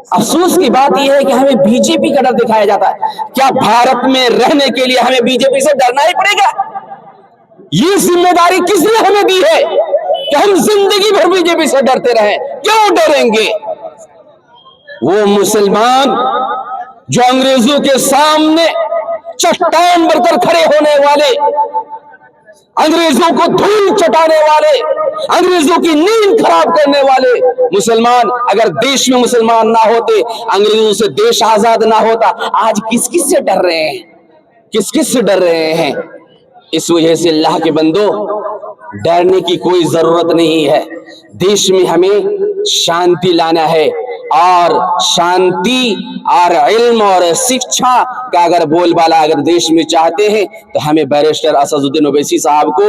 अफसोस की बात यह है कि हमें बीजेपी का डर दिखाया जाता है। क्या भारत में रहने के लिए हमें बीजेपी से डरना ही पड़ेगा? ये जिम्मेदारी किसने हमें दी है कि हम जिंदगी भर बीजेपी से डरते रहें? क्यों डरेंगे? वो मुसलमान जो अंग्रेजों के सामने चट्टान बनकर खड़े होने वाले, अंग्रेजों को धूल चटाने वाले, अंग्रेजों की नींद खराब करने वाले मुसलमान, अगर देश में मुसलमान ना होते, अंग्रेजों से देश आजाद ना होता, आज किस किस से डर रहे हैं? किस किस से डर रहे हैं? इस वजह से अल्लाह के बंदो, डरने की कोई जरूरत नहीं है। देश में हमें शांति लाना है, और शांति और इल्म और शिक्षा का अगर बोलबाला अगर देश में चाहते हैं तो हमें बैरिस्टर असदुद्दीन ओवैसी साहब को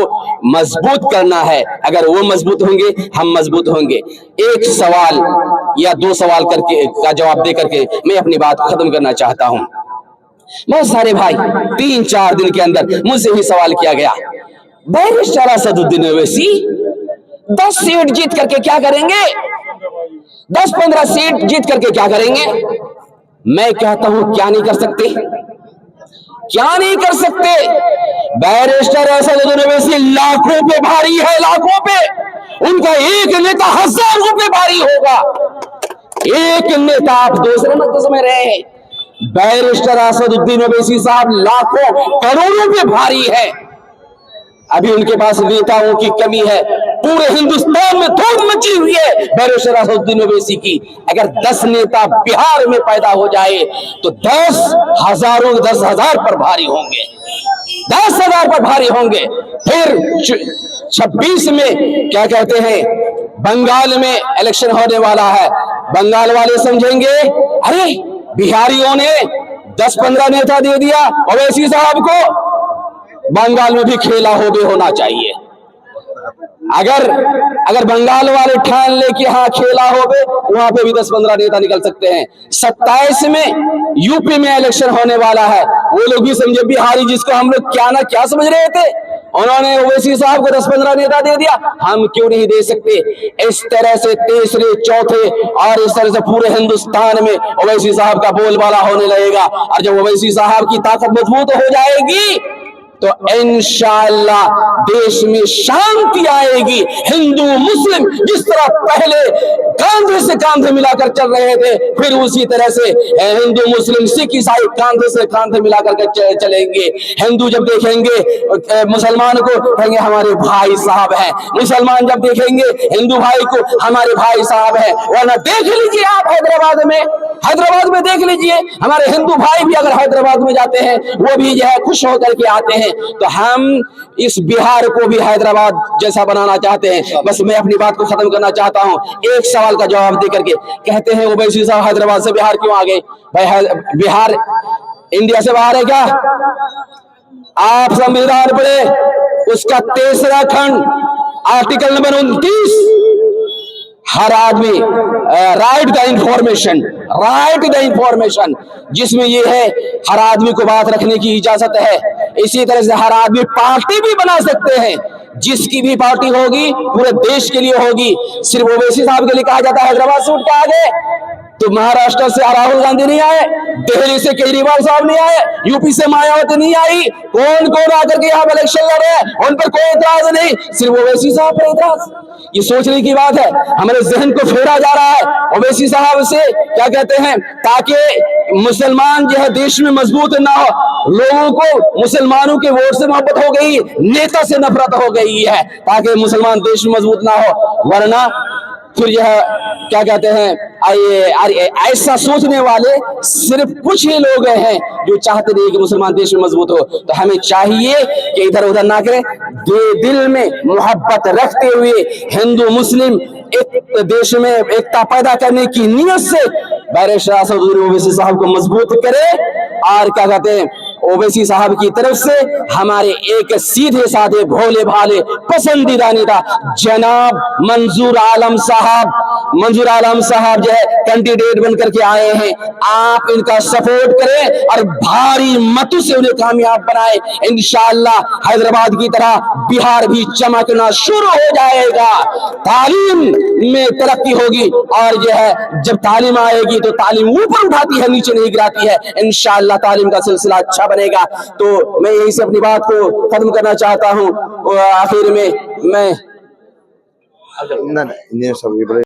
मजबूत करना है। अगर वो मजबूत होंगे, हम मजबूत होंगे। एक सवाल या दो सवाल करके का जवाब दे करके मैं अपनी बात को खत्म करना चाहता हूं। बहुत सारे भाई 3-4 दिन के अंदर मुझसे ही सवाल किया गया, बैरिस्टर असदुद्दीन ओवैसी 10 सीट जीत करके क्या करेंगे? 10-15 सीट जीत करके क्या करेंगे? मैं कहता हूं, क्या नहीं कर सकते? क्या नहीं कर सकते? बैरिस्टर असदुद्दीन ओवैसी लाखों पे भारी है, लाखों पे। उनका एक नेता हजारों पे भारी होगा। एक नेता, आप दूसरे मत समझ रहे हैं, बैरिस्टर असदुद्दीन ओवैसी साहब लाखों करोड़ों पे भारी है। अभी उनके पास नेताओं की कमी है। पूरे हिंदुस्तान में धूम मची हुई है बैरिस्टर असदुद्दीन ओवैसी की। अगर 10 नेता बिहार में पैदा हो जाए तो 10,000 पर भारी होंगे, 10,000 पर भारी होंगे। फिर 26 में क्या कहते हैं, बंगाल में इलेक्शन होने वाला है। बंगाल वाले समझेंगे, अरे बिहारियों ने 10-15 नेता दे दिया ओवैसी साहब को, बंगाल में भी खेला होना चाहिए। अगर बंगाल वाले ठान ले कि हाँ खेला होगे, वहां पे भी 10-15 नेता निकल सकते हैं। 27 में यूपी में इलेक्शन होने वाला है। वो लोग भी समझे बिहारी, जिसको हम लोग क्या ना क्या समझ रहे थे, उन्होंने ओवैसी साहब को 10-15 नेता दे दिया, हम क्यों नहीं दे सकते? इस तरह से तीसरे, चौथे और इस तरह से पूरे हिंदुस्तान में ओवैसी साहब का बोलबाला होने लगेगा। और जब ओवैसी साहब की ताकत मजबूत हो जाएगी तो इंशाअल्लाह देश में शांति आएगी। हिंदू मुस्लिम जिस तरह पहले कांधे से कांधे मिलाकर चल रहे थे, फिर उसी तरह से हिंदू मुस्लिम सिख ईसाई कांधे से कांधे मिलाकर चलेंगे। हिंदू जब देखेंगे मुसलमान को, कहेंगे हमारे भाई साहब हैं। मुसलमान जब देखेंगे हिंदू भाई को, हमारे भाई साहब हैं। वरना देख लीजिए आप हैदराबाद में देख लीजिए, हमारे हिंदू भाई भी अगर हैदराबाद में जाते हैं, वो भी जो है खुश होकर के आते हैं। तो हम इस बिहार को भी हैदराबाद जैसा बनाना चाहते हैं। बस मैं अपनी बात को खत्म करना चाहता हूं एक सवाल का जवाब दे करके। कहते हैं ओवैसी साहब हैदराबाद से बिहार क्यों आ गए? भाई बिहार इंडिया से बाहर है क्या? आप संविधान पढ़े, उसका 3रा खंड आर्टिकल नंबर 29, हर आदमी राइट द इंफॉर्मेशन, जिसमें ये है हर आदमी को बात रखने की इजाजत है। इसी तरह से हर आदमी पार्टी भी बना सकते हैं, जिसकी भी पार्टी होगी पूरे देश के लिए होगी। सिर्फ ओवैसी साहब के लिए कहा जाता है हैदराबाद से उठ के आ गए, तो महाराष्ट्र से राहुल गांधी नहीं आए, दिल्ली से केजरीवाल साहब नहीं आए, यूपी से मायावती नहीं आई। कौन आकर के यहाँ इलेक्शन लड़ रहे हैं, उन पर कोई एतराज नहीं, सिर्फ ओवैसी साहब पर एतराज। ये सोचने की बात है, हमारे जहन को फेरा जा रहा है ओवैसी साहब से, क्या कहते हैं, ताकि मुसलमान जो है देश में मजबूत ना हो। लोगों को मुसलमानों के वोट से मोहब्बत हो गई, नेता से नफरत हो गई है, ताकि मुसलमान देश में मजबूत ना हो। वरना फिर यह क्या कहते हैं, ऐसा सोचने वाले सिर्फ कुछ ही लोग हैं जो चाहते नहीं कि मुसलमान देश में मजबूत हो। तो हमें चाहिए कि इधर उधर ना करें, दिल में मोहब्बत रखते हुए हिंदू मुस्लिम एक देश में एकता पैदा करने की नीयत से बैरिस्टर असदुद्दीन ओवैसी साहब को मजबूत करें। और क्या कहते हैं, ओवैसी साहब की तरफ से हमारे एक सीधे साधे भोले भाले पसंदीदा नेता जनाब मंजूर आलम साहब जो है कैंडिडेट बनकर के आए हैं। आप इनका सपोर्ट करें और भारी मतों से उन्हें कामयाब बनाए। इंशाअल्लाह हैदराबाद की तरह बिहार भी चमकना शुरू हो जाएगा, तालीम में तरक्की होगी और जो है जब तालीम आएगी तो तालीम ऊपर उठाती है, नीचे नहीं गिराती है। इंशाअल्लाह तालीम का सिलसिला अच्छा बनेगा। तो मैं यही से अपनी बात को खत्म करना चाहता हूँ। आखिर में मैं